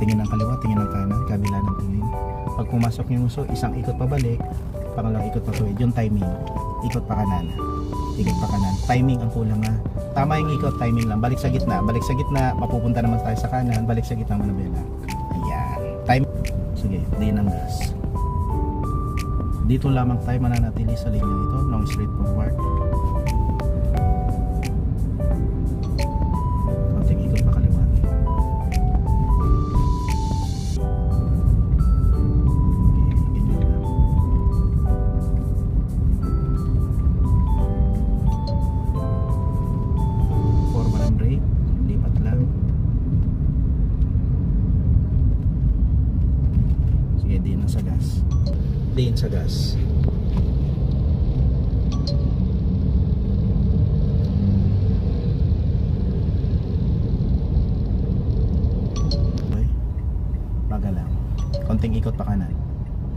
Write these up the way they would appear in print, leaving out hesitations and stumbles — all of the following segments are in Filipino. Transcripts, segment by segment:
tingin ng kaliwa, tingin ng kanan, kabila ng tingin. Pag pumasok yung uso, isang ikot pabalik, pangalawang ikot patuwid. Yung timing, ikot pa kanan, ikot pa kanan. Timing ang kulang ha. Tama yung ikot, timing lang. Balik sa gitna, mapupunta naman tayo sa kanan, balik sa gitna manubela. Ayan. Time. Sige, diin ang gas. Dito lamang tayo mananatili sa linya ito, long straight forward. Konting ikot pa kaliwa. Okay, ganyan lang. Forma ng brake, lipat lang. Sige, diin na sa gas. Diin sa gas. Okay. Baga lang. Konting ikot pa kanan.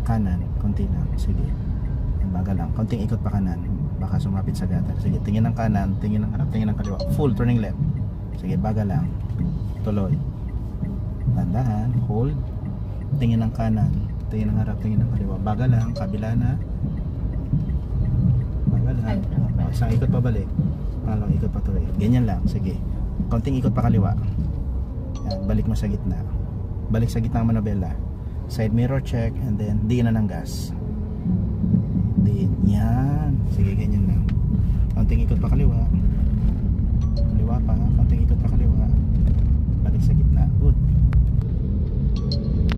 Kanan, konti lang. Sige. Baga lang. Konting ikot pa kanan. Baka sumapit sa gutter. Sige, tingin ng kanan, tingin ng harap, tingin ng kaliwa. Full turning left. Sige, baga lang. Tuloy. Dandahan, hold. Tingin ng kanan, tingin ng harap, tingin ng kaliwa. Baga lang, kabila na. Baga lang. Isang ikot pabalik. Pangalawang ikot patuloy. Ganyan lang, sige. Konting ikot pa kaliwa. Yan, balik mo sa gitna. Balik sa gitna ng manubela. Side mirror check and then diin na ng gas. Diin. Yan. Sige, ganyan lang. Konting ikot pa kaliwa. Kaliwa pa.